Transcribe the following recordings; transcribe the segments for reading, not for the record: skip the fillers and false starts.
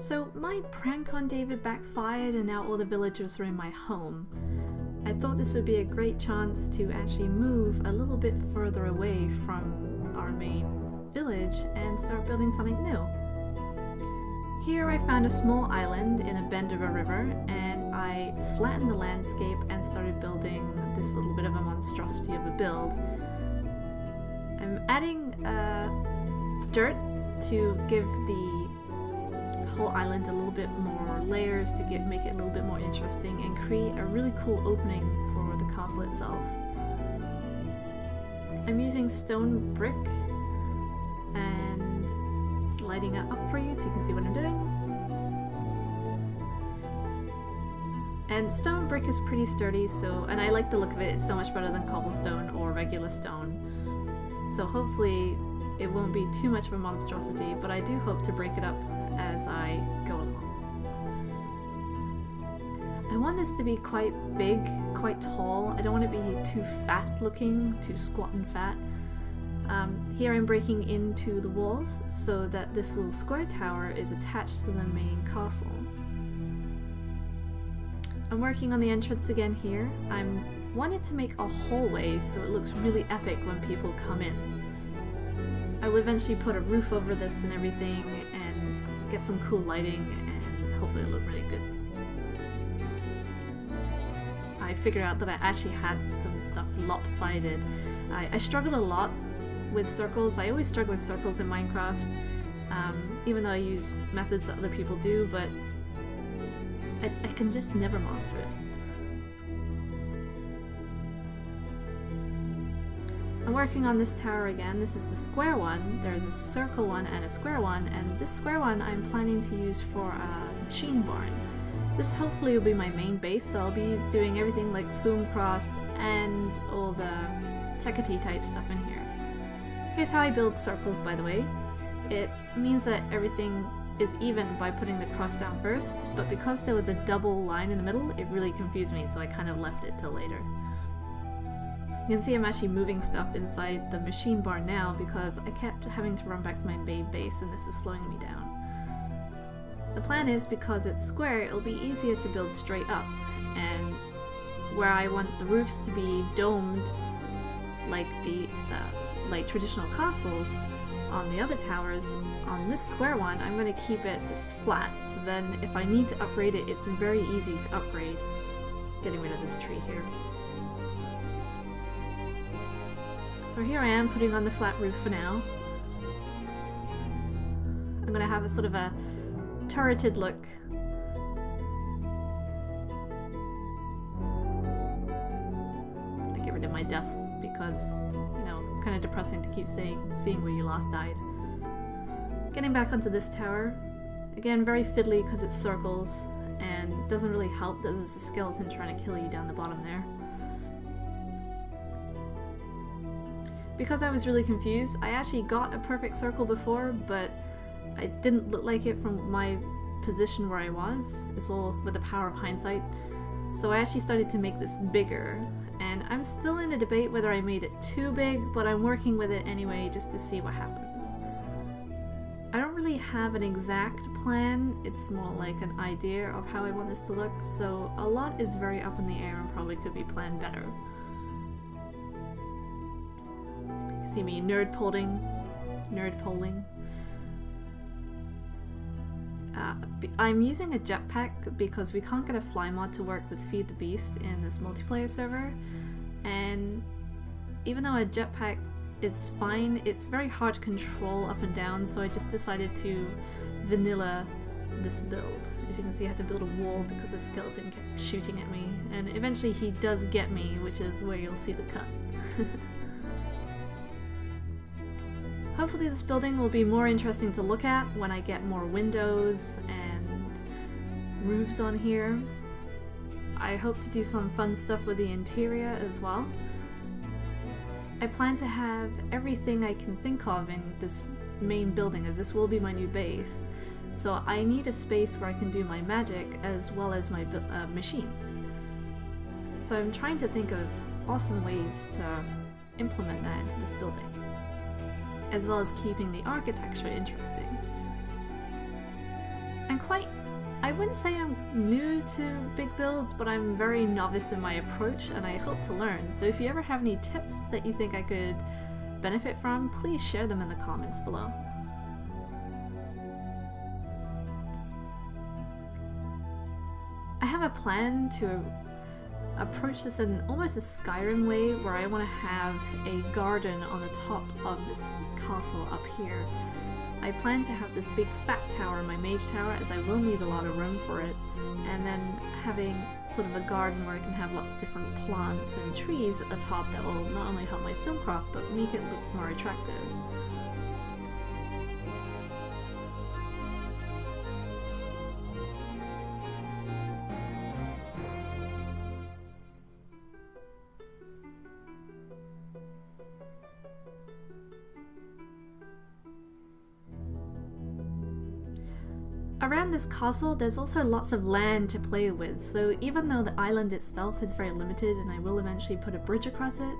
So my prank on David backfired and now all the villagers are in my home. I thought this would be a great chance to actually move a little bit further away from our main village and start building something new. Here I found a small island in a bend of a river and I flattened the landscape and started building this little bit of a monstrosity of a build. I'm adding dirt to give the whole island a little bit more layers to make it a little bit more interesting and create a really cool opening for the castle itself. I'm using stone brick and lighting it up for you so you can see what I'm doing. And stone brick is pretty sturdy, and I like the look of it. It's so much better than cobblestone or regular stone. So hopefully it won't be too much of a monstrosity, but I do hope to break it up as I go along. I want this to be quite big, quite tall. I don't want it to be too fat looking, too squat and fat. Here I'm breaking into the walls so that this little square tower is attached to the main castle. I'm working on the entrance again here. I wanted to make a hallway so it looks really epic when people come in. I will eventually put a roof over this and everything and get some cool lighting and hopefully it'll look really good. I figured out that I actually had some stuff lopsided. I struggled a lot with circles. I always struggle with circles in Minecraft, even though I use methods that other people do, but I can just never master it. I'm working on this tower again. This is the square one. There is a circle one and a square one, and this square one I'm planning to use for a machine barn. This hopefully will be my main base, so I'll be doing everything like Thumcrost and all the Techity type stuff in here. Here's how I build circles, by the way. It means that everything is even by putting the cross down first, but because there was a double line in the middle, it really confused me, so I kind of left it till later. You can see I'm actually moving stuff inside the machine barn now because I kept having to run back to my main base and this was slowing me down. The plan is, because it's square, it'll be easier to build straight up, and where I want the roofs to be domed like the traditional castles on the other towers, on this square one I'm going to keep it just flat, so then if I need to upgrade it, it's very easy to upgrade. Getting rid of this tree here. So here I am putting on the flat roof for now. I'm going to have a sort of a turreted look. I get rid of my death because, you know, it's kind of depressing to keep seeing where you last died. Getting back onto this tower. Again, very fiddly because it's circles and doesn't really help that there's a skeleton trying to kill you down the bottom there. Because I was really confused, I actually got a perfect circle before, but I didn't look like it from my position where I was. It's all with the power of hindsight. So I actually started to make this bigger, and I'm still in a debate whether I made it too big, but I'm working with it anyway just to see what happens. I don't really have an exact plan, it's more like an idea of how I want this to look, so a lot is very up in the air and probably could be planned better. You can see me nerd polling. I'm using a jetpack because we can't get a fly mod to work with Feed the Beast in this multiplayer server, and even though a jetpack is fine, it's very hard to control up and down, so I just decided to vanilla this build. As you can see, I had to build a wall because the skeleton kept shooting at me, and eventually he does get me, which is where you'll see the cut. Hopefully this building will be more interesting to look at when I get more windows and roofs on here. I hope to do some fun stuff with the interior as well. I plan to have everything I can think of in this main building, as this will be my new base. So I need a space where I can do my magic as well as my machines. So I'm trying to think of awesome ways to implement that into this building, as well as keeping the architecture interesting. I wouldn't say I'm new to big builds, but I'm very novice in my approach and I hope to learn. So if you ever have any tips that you think I could benefit from, please share them in the comments below. I have a plan to approach this in almost a Skyrim way, where I want to have a garden on the top of this castle up here. I plan to have this big fat tower, my mage tower, as I will need a lot of room for it, and then having sort of a garden where I can have lots of different plants and trees at the top that will not only help my Thinecraft but make it look more attractive. Around this castle, there's also lots of land to play with, so even though the island itself is very limited and I will eventually put a bridge across it,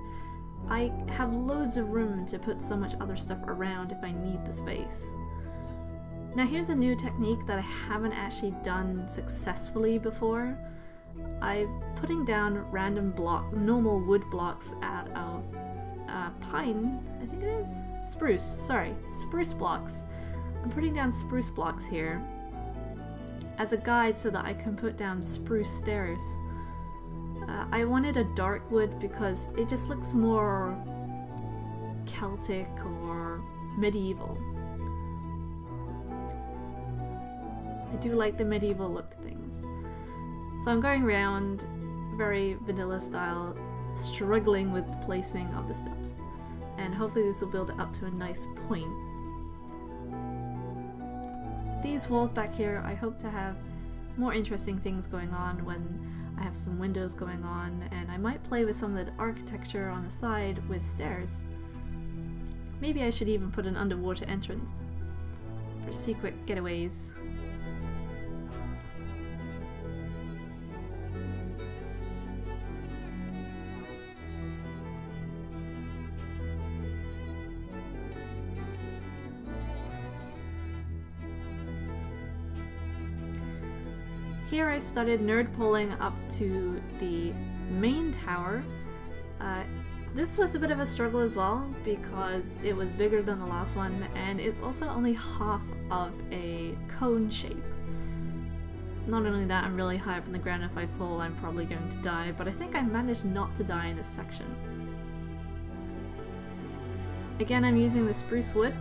I have loads of room to put so much other stuff around if I need the space. Now here's a new technique that I haven't actually done successfully before. I'm putting down random normal wood blocks out of pine, I think it is? Spruce blocks. I'm putting down spruce blocks here as a guide so that I can put down spruce stairs. I wanted a dark wood because it just looks more Celtic or medieval. I do like the medieval look to things. So I'm going around very vanilla style, struggling with the placing of the steps. And hopefully this will build it up to a nice point. These walls back here, I hope to have more interesting things going on when I have some windows going on, and I might play with some of the architecture on the side with stairs. Maybe I should even put an underwater entrance for secret getaways. Here I've started nerd pulling up to the main tower. This was a bit of a struggle as well because it was bigger than the last one, and it's also only half of a cone shape. Not only that, I'm really high up in the ground. If I fall, I'm probably going to die, but I think I managed not to die in this section. Again, I'm using the spruce wood.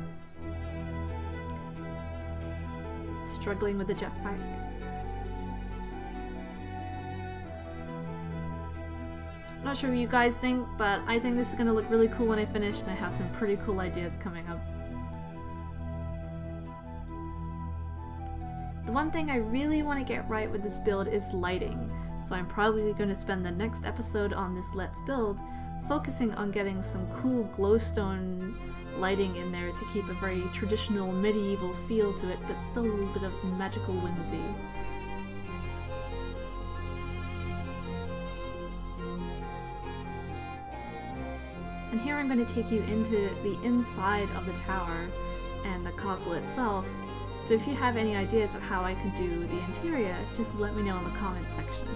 Struggling with the jetpack. Not sure what you guys think, but I think this is going to look really cool when I finish, and I have some pretty cool ideas coming up. The one thing I really want to get right with this build is lighting, so I'm probably going to spend the next episode on this Let's Build focusing on getting some cool glowstone lighting in there to keep a very traditional medieval feel to it, but still a little bit of magical whimsy. And here I'm going to take you into the inside of the tower and the castle itself, so if you have any ideas of how I could do the interior, just let me know in the comment section.